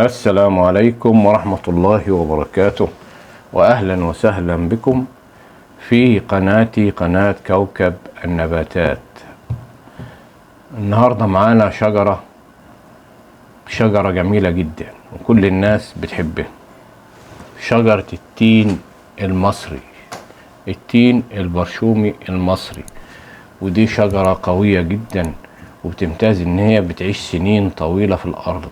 السلام عليكم ورحمة الله وبركاته، وأهلا وسهلا بكم في قناتي قناة كوكب النباتات. النهاردة معانا شجرة جميلة جدا وكل الناس بتحبها، شجرة التين المصري، التين البرشومي المصري. ودي شجرة قوية جدا وبتمتاز ان هي بتعيش سنين طويلة في الارض.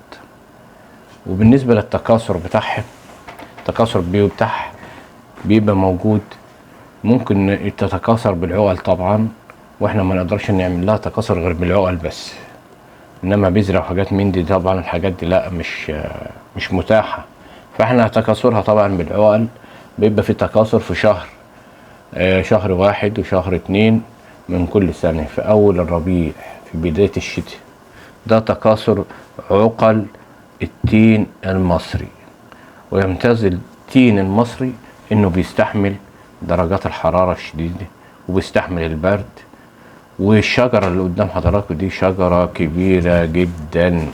وبالنسبة للتكاثر بتاعها، التكاثر بتاعها بيبقى موجود، ممكن تتكاثر بالعقل طبعا، واحنا ما نقدرش نعمل لها تكاثر غير بالعقل بس. انما بذرة وحاجات من دي طبعا الحاجات دي لا، مش متاحة. فاحنا تكاثرها طبعا بالعقل بيبقى في تكاثر في شهر 1 وشهر 2 من كل سنة، في أول الربيع في بداية الشتاء. ده تكاثر عقل التين المصري. ويمتاز التين المصري إنه بيستحمل درجات الحرارة الشديدة وبيستحمل البرد. والشجرة اللي قدام حضراتكم دي شجرة كبيرة جدا،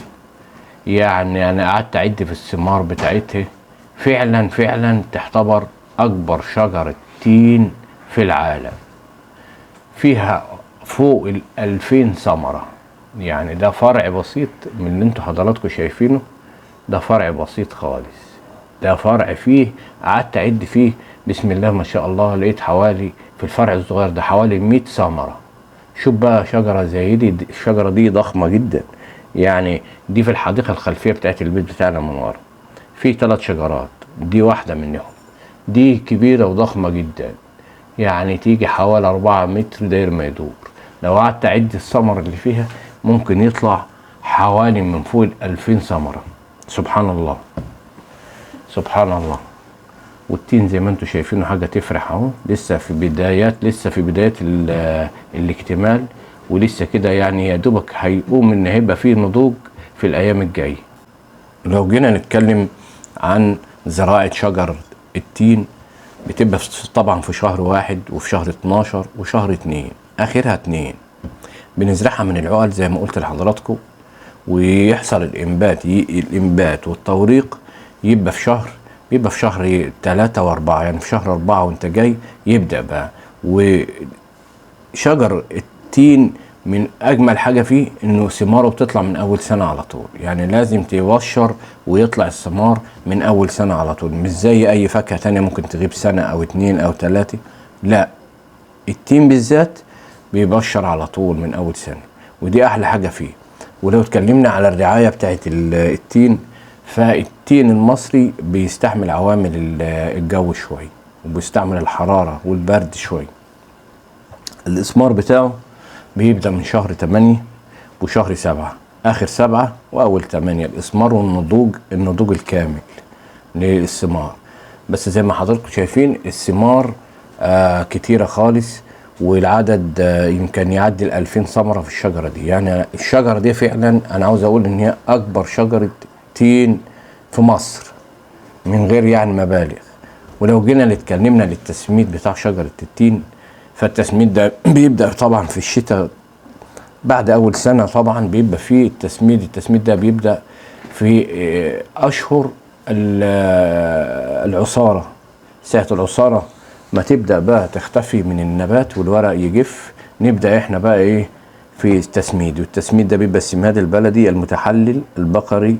يعني أنا قعدت أعد في الثمار بتاعتها، فعلا تعتبر أكبر شجرة تين في العالم. فيها فوق 2000 ثمرة. يعني ده فرع بسيط من اللي انتوا حضراتكم شايفينه، ده فرع بسيط خالص. ده فرع فيه قعدت اعد فيه بسم الله ما شاء الله، لقيت حوالي في الفرع الصغير ده حوالي 100 ثمرة. شوف بقى شجرة زي دي، الشجرة دي ضخمة جدا. يعني دي في الحديقة الخلفية بتاعت البيت بتاعنا من ورا في 3 شجرات، دي واحدة منهم. دي كبيرة وضخمة جدا، يعني تيجي حوالي 4 متر داير ما يدور. لو قعدت أعد الثمر اللي فيها ممكن يطلع حوالي من فوق 2000 ثمرة. سبحان الله سبحان الله. والتين زي ما انتم شايفينه حاجة تفرح اهو، لسه في بدايات الاكتمال، ولسه كده يعني يا دوبك هيقوم ان هيبقى فيه نضوج في الايام الجاية. لو جينا نتكلم عن زراعة شجر التين، بتبقى طبعا في شهر 1 وفي شهر 12 وشهر 2، اخرها 2. بنزرعها من العقل زي ما قلت لحضراتكم، ويحصل الانبات والتوريق بيبقى في شهر 3 و4، يعني في شهر 4 وانت جاي يبدأ بقى. وشجر التين من اجمل حاجة فيه انه ثماره بتطلع من اول سنة على طول، يعني لازم تبشر ويطلع الثمار من اول سنة على طول، مش زي اي فاكهة تانية ممكن تغيب سنة او 2 أو 3. لا، التين بالذات بيبشر على طول من اول سنة، ودي احلى حاجة فيه. ولو اتكلمنا على الرعاية بتاعت التين، فالتين المصري بيستحمل عوامل الجو شوي، وبيستعمل الحرارة والبرد شوي. الإثمار بتاعه بيبدأ من شهر 8 وشهر 7، آخر 7 وأول 8 الإثمار والنضوج الكامل للثمار. بس زي ما حضراتكم شايفين الثمار كتيرة خالص، والعدد يمكن يعدي 2000 ثمرة في الشجرة دي. يعني الشجرة دي فعلا أنا عاوز أقول إن هي أكبر شجرة تين في مصر من غير يعني مبالغ. ولو جينا اتكلمنا للتسميد بتاع شجرة التين، فالتسميد ده بيبدأ طبعا في الشتاء بعد أول سنة. طبعا بيبقى فيه التسميد ده بيبدأ في أشهر العصارة. ساعة العصارة ما تبدأ بقى تختفي من النبات والورق يجف، نبدأ احنا بقى ايه في التسميد. والتسميد ده بيبقى السماد البلدي المتحلل البقري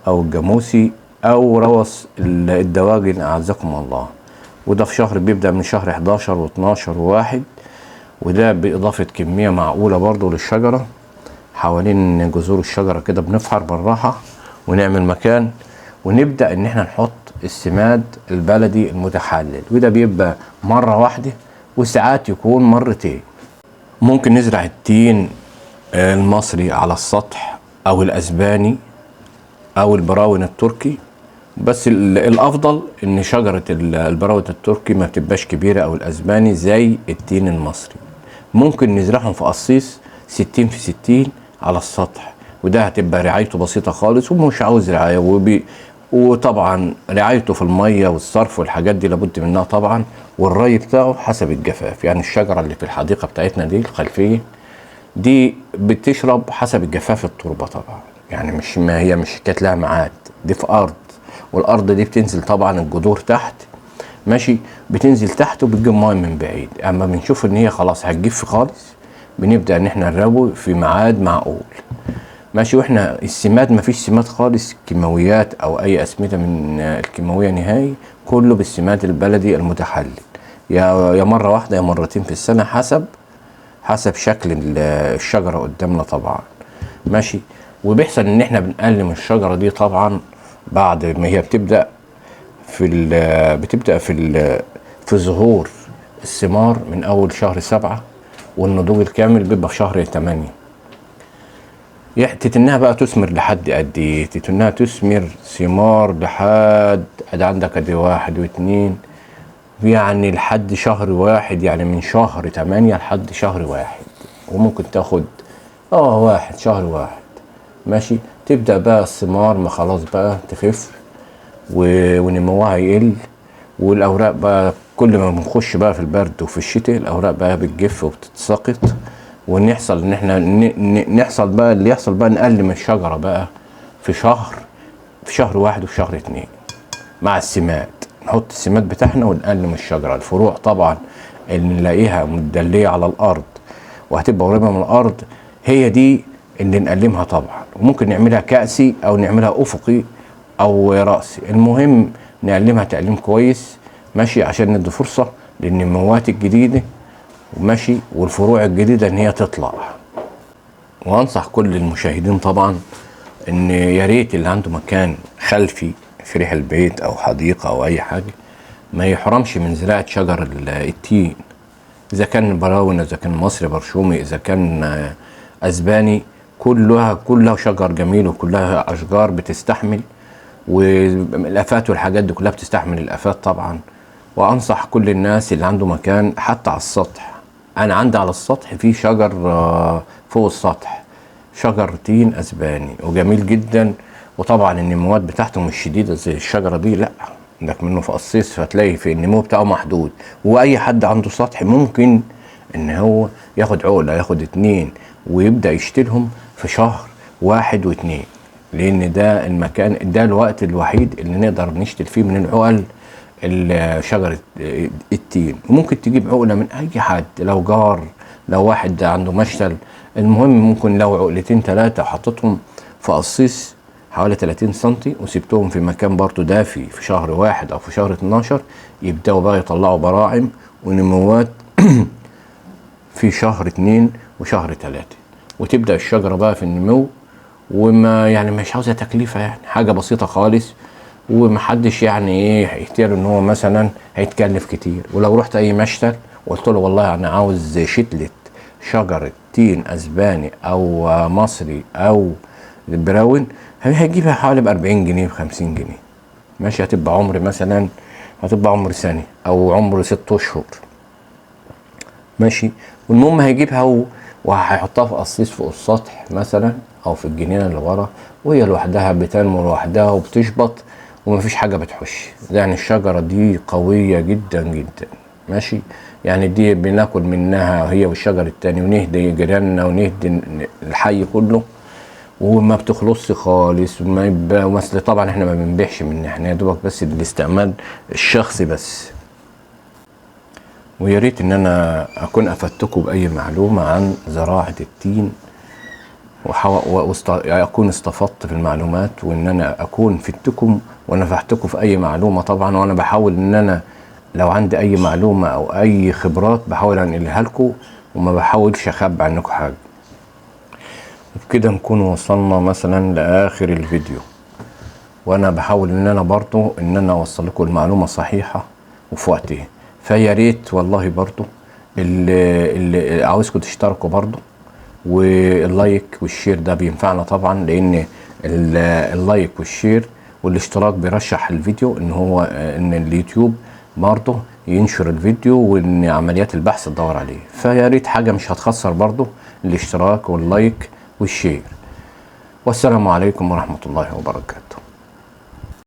او الجاموسي او روث الدواجن اعزكم الله. وده في شهر بيبدأ من شهر 11 و12 و1، وده بإضافة كمية معقولة برضو للشجرة حوالين جذور الشجرة كده. بنفحر بالراحة ونعمل مكان، ونبدأ ان احنا نحط السماد البلدي المتحلل، وده بيبقى مرة واحدة وساعات يكون مرتين. ممكن نزرع التين المصري على السطح او الاسباني او البراون التركي، بس الافضل ان شجرة البراون التركي ما بتبقاش كبيرة او الاسباني زي التين المصري. ممكن نزرعهم في قصيص 60 في 60 على السطح، وده هتبقى رعايته بسيطة خالص ومش عاوز رعاية. وطبعا رعايته في المية والصرف والحاجات دي لابد منها طبعا، والري بتاعه حسب الجفاف. يعني الشجرة اللي في الحديقة بتاعتنا دي الخلفية دي بتشرب حسب الجفاف التربة طبعا، يعني مش ما هي مش كانت لها ميعاد، دي في ارض، والارض دي بتنزل طبعا الجذور تحت، ماشي، بتنزل تحت وبتجيب ميه من بعيد. اما بنشوف ان هي خلاص هتجف خالص، بنبدا ان احنا نروي في ميعاد معقول، ماشي. واحنا السماد مفيش سماد خالص كيماويات او اي اسمده من الكيماويه نهائي، كله بالسماد البلدي المتحلل، يا مره واحده يا مرتين في السنه، حسب شكل الشجره قدامنا طبعا، ماشي. وبيحصل ان احنا بنقلم الشجره دي طبعا بعد ما هي بتبدا في ظهور الثمار من اول شهر 7، والنضوج الكامل بيبقى في شهر 8. تتنها بقى تثمر لحد قد ايه؟ تتنها تثمر ثمار لحد عندك ادي 1 و2، يعني لحد شهر 1، يعني من شهر 8 لحد شهر 1، وممكن تاخد 1 شهر 1، ماشي. تبدأ بقى الثمار ما خلاص بقى تخف ونموها يقل، والاوراق بقى كل ما بنخش بقى في البرد وفي الشتاء الاوراق بقى بتجف وبتتساقط، ونحصل ان احنا نحصل بقى اللي يحصل بقى نقلم الشجره بقى في شهر 1 وفي شهر 2 مع السماد. نحط السماد بتاعنا ونقلم الشجره. الفروع طبعا اللي نلاقيها مدليه على الارض وهتبقى قريبه من الارض، هي دي اللي نقلمها طبعا. وممكن نعملها كأسي او نعملها افقي او رأسي، المهم نقلمها تقليم كويس، ماشي، عشان ندي فرصه للنموات الجديده، ماشي، والفروع الجديده ان هي تطلع. وانصح كل المشاهدين طبعا ان يا ريت اللي عنده مكان خلفي في ريح البيت او حديقه او اي حاجه ما يحرمش من زراعه شجر التين، اذا كان براون، اذا كان مصري برشومي، اذا كان اسباني، كلها شجر جميل، وكلها اشجار بتستحمل، والافات والحاجات دي كلها بتستحمل الافات طبعا. وانصح كل الناس اللي عنده مكان حتى على السطح، انا عندي على السطح في شجر فوق السطح، شجر تين اسباني وجميل جدا، وطبعا النموات بتاعته مش شديده زي الشجره دي، لا، عندك منه في قصيص، فتلاقي في النمو بتاعه محدود. واي حد عنده سطح ممكن ان هو ياخد عقله، ياخد 2 ويبدا يشتلهم في شهر 1 و2، لان ده المكان، ده الوقت الوحيد اللي نقدر نشتل فيه من العقل شجرة التين. وممكن تجيب عقلة من اي حد، لو جار، لو واحد عنده مشتل، المهم ممكن لو عقلتين 3 حطيتهم في قصيص حوالي 30 سنتي وسبتهم في مكان برضو دافي في شهر 1 او في شهر 12، يبدأوا بقى يطلعوا براعم ونموات في شهر 2 وشهر 3، وتبدأ الشجرة بقى في النمو. وما يعني مش عاوزة تكلفة، يعني حاجة بسيطة خالص، ومحدش يعني ايه يحتاج ان هو مثلا هيتكلف كتير. ولو رحت اي مشتل وقلت له والله انا عاوز شتلة شجرة تين اسباني او مصري او براون، هيجيبها حوالي ب40 جنيه ب50 جنيه، ماشي. هتبقى عمر سنة او عمر 6 اشهر، ماشي. والمهم هيجيبها وهيحطها في قصيص فوق السطح مثلا او في الجنينه اللي ورا، وهي لوحدها بتنمو لوحدها وبتشبط ومفيش حاجه بتحش. يعني الشجره دي قويه جدا جدا، ماشي. يعني دي بناكل منها هي والشجر التاني، ونهدي جيراننا ونهدي الحي كله، وما بتخلصش خالص. ومثل طبعا احنا ما بنبيعش منها، احنا يا دوبك بس للاستعمال الشخصي بس. ويا ريت ان انا اكون افدتكم باي معلومه عن زراعه التين، واكون استفدت في المعلومات، وان انا اكون فدتكم ونفعتكم في اي معلومه طبعا. وانا بحاول ان انا لو عندي اي معلومه او اي خبرات بحاول انقلها لكم، وما بحاولش اخبي عنكم حاجه. وبكده نكون وصلنا مثلا لاخر الفيديو، وانا بحاول ان انا برضو ان انا اوصل لكم المعلومه صحيحه وفي وقتها. فيا ريت والله برضو اللي عاوزكم تشتركوا برضو، واللايك والشير ده بينفعنا طبعا، لان اللايك والشير والاشتراك بيرشح الفيديو ان اليوتيوب برضه ينشر الفيديو، وان عمليات البحث تدور عليه. فيا ريت حاجه مش هتخسر برضه، الاشتراك واللايك والشير. والسلام عليكم ورحمه الله وبركاته.